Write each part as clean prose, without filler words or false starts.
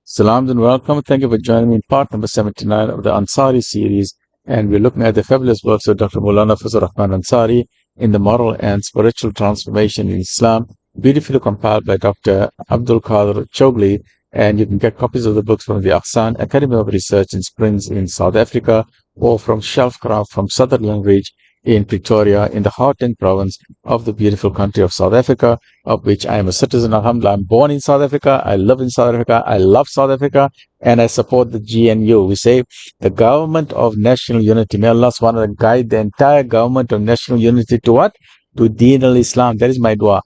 Salams and welcome. Thank you for joining me in part number 79 of the Ansari series. And we're looking at the fabulous works of Dr. Maulana Fazl Rahman Ansari in the moral and spiritual transformation in Islam, beautifully compiled by Dr. Abdul Qadir Chogli. And you can get copies of the books from the Ahsan Academy of Research in Springs in South Africa or from Shelfcraft from Sutherland Ridge in Pretoria in the Gauteng province of the beautiful country of South Africa, of which I am a citizen. Alhamdulillah, I'm born in South Africa, I live in South Africa, I love South Africa, and I support the GNU. We say the government of national unity. May Allah subhanahu wa ta'ala guide the entire government of national unity to what? To Deen al-Islam. That is my dua.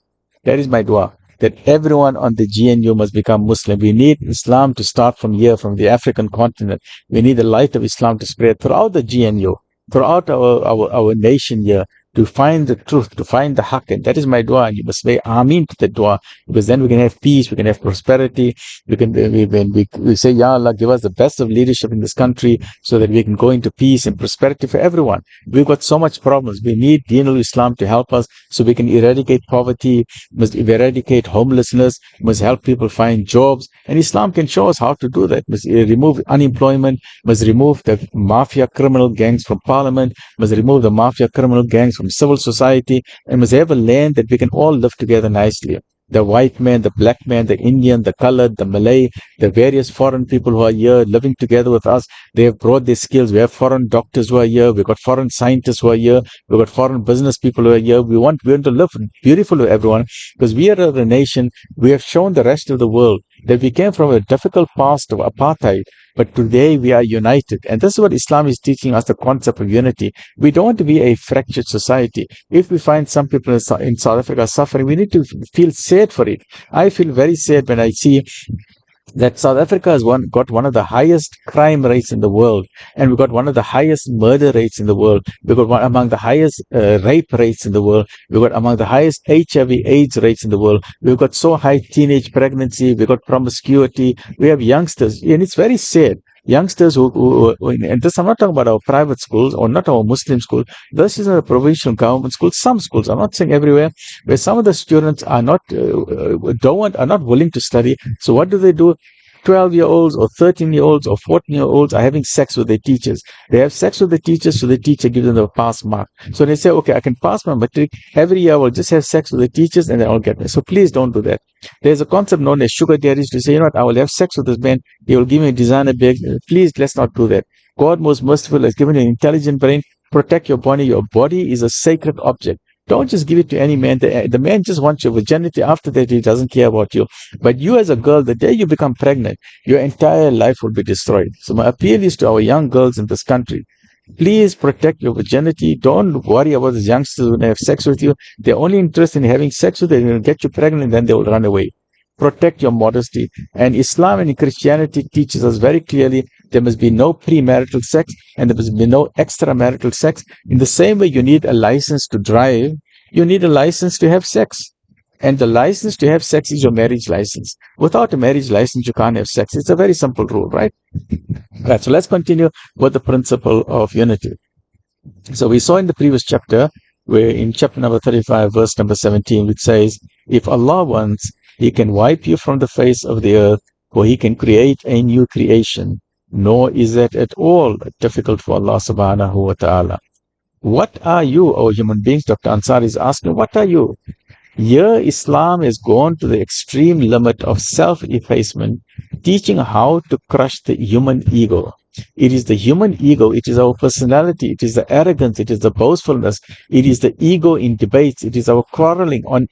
That is my dua. That everyone on the GNU must become Muslim. We need Islam to start from here, from the African continent. We need the light of Islam to spread throughout the GNU, throughout our nation here, to find the truth, to find the haqq. And that is my dua, and you must say Ameen to the dua, because then we can have peace, we can have prosperity. We say, Ya Allah, give us the best of leadership in this country so that we can go into peace and prosperity for everyone. We've got so much problems. We need Deen al-Islam to help us so we can eradicate poverty, must eradicate homelessness, must help people find jobs. And Islam can show us how to do that. Must remove unemployment, must remove the mafia criminal gangs from parliament, must remove the mafia criminal gangs from civil society, and must have a land that we can all live together nicely. The white man, the black man, the Indian, the colored, the Malay, the various foreign people who are here living together with us, they have brought their skills. We have foreign doctors who are here. We've got foreign scientists who are here. We've got foreign business people who are here. We want to live beautiful with everyone, because we are a nation. We have shown the rest of the world that we came from a difficult past of apartheid, but today we are united. And this is what Islam is teaching us, the concept of unity. We don't want to be a fractured society. If we find some people in South Africa suffering, we need to feel sad for it. I feel very sad when I see that South Africa has got one of the highest crime rates in the world, and we've got one of the highest murder rates in the world. We've got one among the highest rape rates in the world. We've got among the highest HIV/AIDS rates in the world. We've got so high teenage pregnancy. We've got promiscuity. We have youngsters, and it's very sad. Youngsters and this, I'm not talking about our private schools or not our Muslim school. This is a provincial government school. Some schools, I'm not saying everywhere, where some of the students are not willing to study. So what do? 12-year-olds or 13-year-olds or 14-year-olds are having sex with their teachers. They have sex with the teachers, so the teacher gives them the pass mark. So they say, okay, I can pass my matric. Every year I will just have sex with the teachers and then I'll get me. So please don't do that. There's a concept known as sugar daddies to say, you know what, I will have sex with this man. He will give me a designer bag. Please, let's not do that. God, most merciful, has given you an intelligent brain. Protect your body. Your body is a sacred object. Don't just give it to any man. The man just wants your virginity. After that, he doesn't care about you. But you as a girl, the day you become pregnant, your entire life will be destroyed. So my appeal is to our young girls in this country. Please protect your virginity. Don't worry about the youngsters when they have sex with you. They're only interested in having sex with you. They'll get you pregnant and then they will run away. Protect your modesty. And Islam and Christianity teaches us very clearly there must be no premarital sex and there must be no extramarital sex. In the same way you need a license to drive, you need a license to have sex. And the license to have sex is your marriage license. Without a marriage license, you can't have sex. It's a very simple rule, right? Right. So let's continue with the principle of unity. So we saw in the previous chapter, where in chapter number 35, verse number 17, which says, if Allah wants, He can wipe you from the face of the earth, or He can create a new creation. Nor is that at all difficult for Allah subhanahu wa ta'ala. What are you, O human beings? Dr. Ansari is asking, what are you? Here, Islam has gone to the extreme limit of self-effacement, teaching how to crush the human ego. It is the human ego, it is our personality, it is the arrogance, it is the boastfulness, it is the ego in debates, it is our quarreling on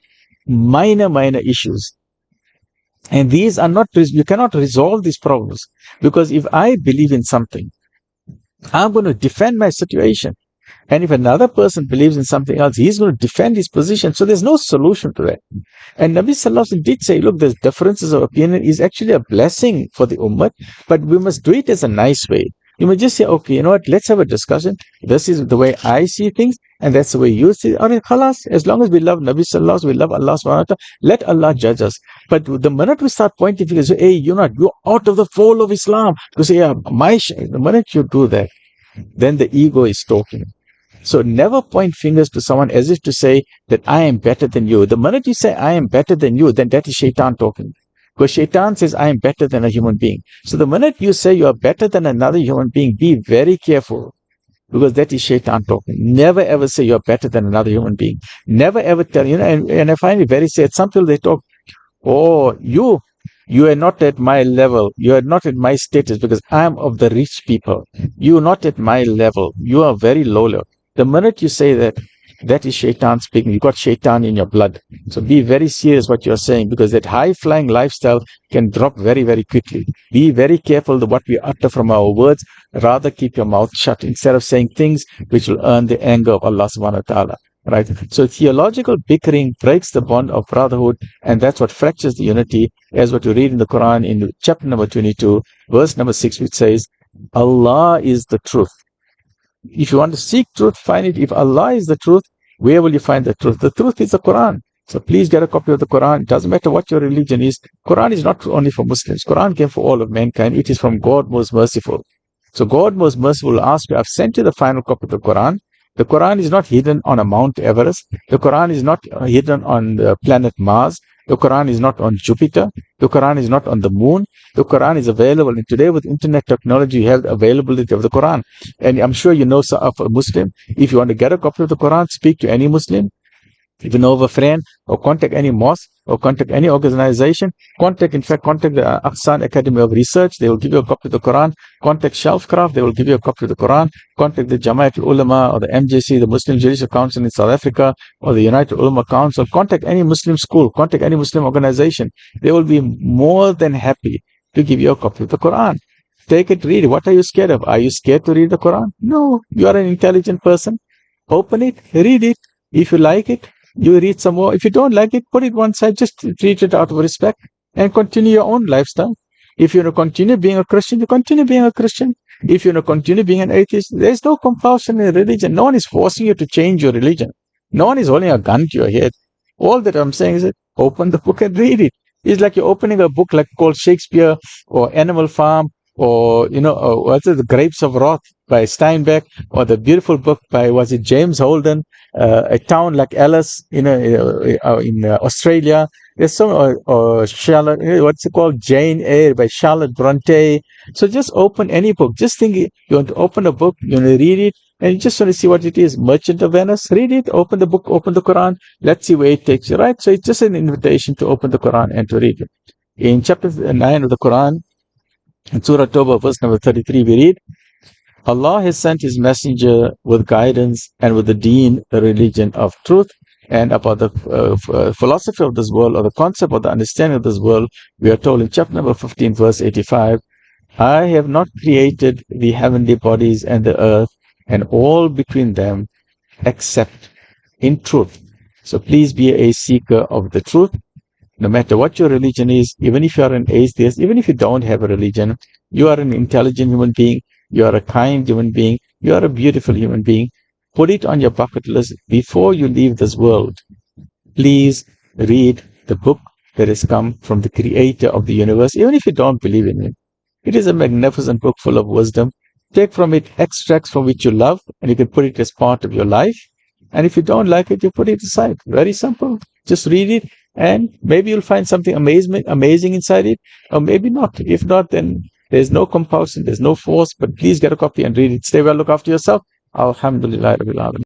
minor issues. And these are not, you cannot resolve these problems, because if I believe in something, I'm going to defend my situation. And if another person believes in something else, he's going to defend his position. So there's no solution to that. And Nabi Sallallahu Alaihi Wasallam did say, look, there's differences of opinion is actually a blessing for the ummah, but we must do it as a nice way. You may just say, okay, you know what, let's have a discussion. This is the way I see things, and that's the way you see it. Alright, khalas, as long as we love Nabi Sallallahu Alaihi Wasallam, we love Allah subhanahu wa ta'ala, let Allah judge us. But the minute we start pointing fingers, hey, you're out of the fold of Islam. You say, yeah, the minute you do that, then the ego is talking. So never point fingers to someone as if to say that I am better than you. The minute you say I am better than you, then that is shaitan talking. Because shaitan says, I am better than a human being. So the minute you say you are better than another human being, be very careful. Because that is shaitan talking. Never ever say you're better than another human being. Never ever tell, and I find it very sad. Some people, they talk, oh, you are not at my level. You are not at my status because I am of the rich people. You are not at my level. You are very low level. The minute you say that, that is shaitan speaking. You got shaitan in your blood. So be very serious what you're saying, because that high flying lifestyle can drop very, very quickly. Be very careful what we utter from our words. Rather keep your mouth shut instead of saying things which will earn the anger of Allah subhanahu wa ta'ala. Right? So theological bickering breaks the bond of brotherhood, and that's what fractures the unity, as what we read in the Quran in chapter number 22, verse number 6, which says, Allah is the truth. If you want to seek truth, find it. If Allah is the truth, where will you find the truth? The truth is the Quran. So please get a copy of the Quran. It doesn't matter what your religion is. Quran is not only for Muslims. Quran came for all of mankind. It is from God most merciful. So God most merciful will ask you, I've sent you the final copy of the Quran. The Quran is not hidden on a Mount Everest. The Quran is not hidden on the planet Mars. The Quran is not on Jupiter. The Quran is not on the moon. The Quran is available. And today with internet technology, you have the availability of the Quran. And I'm sure you know of a Muslim. If you want to get a copy of the Quran, speak to any Muslim. If you know of a friend, or contact any mosque, or contact any organization, contact the Ahsan Academy of Research, they will give you a copy of the Quran. Contact Shelfcraft, they will give you a copy of the Quran. Contact the Jama'at Ulama or the MJC, the Muslim Judicial Council in South Africa, or the United Ulama Council. Contact any Muslim school, contact any Muslim organization. They will be more than happy to give you a copy of the Quran. Take it, read it. What are you scared of? Are you scared to read the Quran? No, you are an intelligent person. Open it, read it. If you like it, you read some more. If you don't like it, put it one side. Just treat it out of respect and continue your own lifestyle. If you want to continue being a Christian, you continue being a Christian. If you want to continue being an atheist, there's no compulsion in religion. No one is forcing you to change your religion. No one is holding a gun to your head. All that I'm saying is that open the book and read it. It's like you're opening a book like called Shakespeare or Animal Farm, or what's it, The Grapes of Wrath by Steinbeck, or the beautiful book by, was it James Holden, A Town Like Alice, in Australia. There's some, or Charlotte, what's it called, Jane Eyre by Charlotte Bronte. So just open any book. Just think you want to open a book, you want to read it, and you just want to see what it is. Merchant of Venice, read it, open the book, open the Quran. Let's see where it takes you, right? So it's just an invitation to open the Quran and to read it. In chapter 9 of the Quran, in Surah Tawbah, verse number 33, we read, Allah has sent His messenger with guidance and with the deen, the religion of truth. And about the philosophy of this world, or the concept or the understanding of this world, we are told in chapter number 15, verse 85, I have not created the heavenly bodies and the earth and all between them except in truth. So please be a seeker of the truth. No matter what your religion is, even if you are an atheist, even if you don't have a religion, you are an intelligent human being, you are a kind human being, you are a beautiful human being. Put it on your bucket list before you leave this world. Please read the book that has come from the creator of the universe, even if you don't believe in him. It is a magnificent book full of wisdom. Take from it extracts from which you love, and you can put it as part of your life. And if you don't like it, you put it aside. Very simple. Just read it, and maybe you'll find something amazing inside it, or maybe not. If not, then there's no compulsion, there's no force, but please get a copy and read it. Stay well, look after yourself. Alhamdulillah Rabbil Alamin.